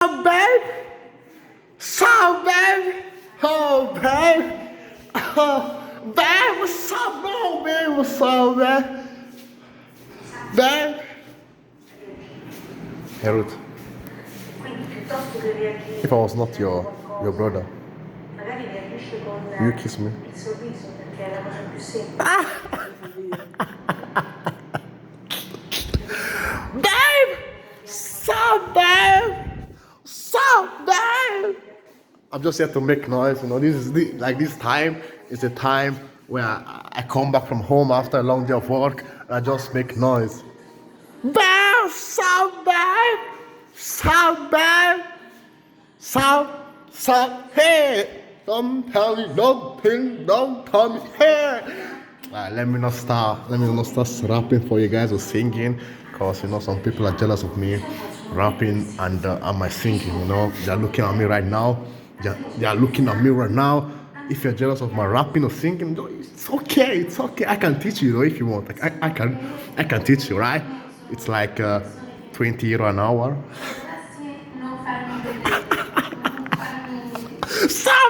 Oh, babe. So, babe. Oh, babe. Oh, babe, what's up, bro, babe? What's up, man? Babe. Hey, Ruth. If I was not your brother, will you kiss me? Babe! So, babe! So, babe! I'm just here to make noise, you know. This time is the time where I come back from home after a long day of work and I just make noise. Babe! So, babe! So, babe! So, hey! Don't tell me nothing, don't tell me hey! Let me not start rapping for you guys or singing, because you know some people are jealous of me rapping and my singing. You know, they're looking at me right now. They are looking at me right now. If you're jealous of my rapping or singing, it's okay. It's okay. I can teach you, though, if you want. Like I can teach you, right? It's like 20 euro an hour. Stop!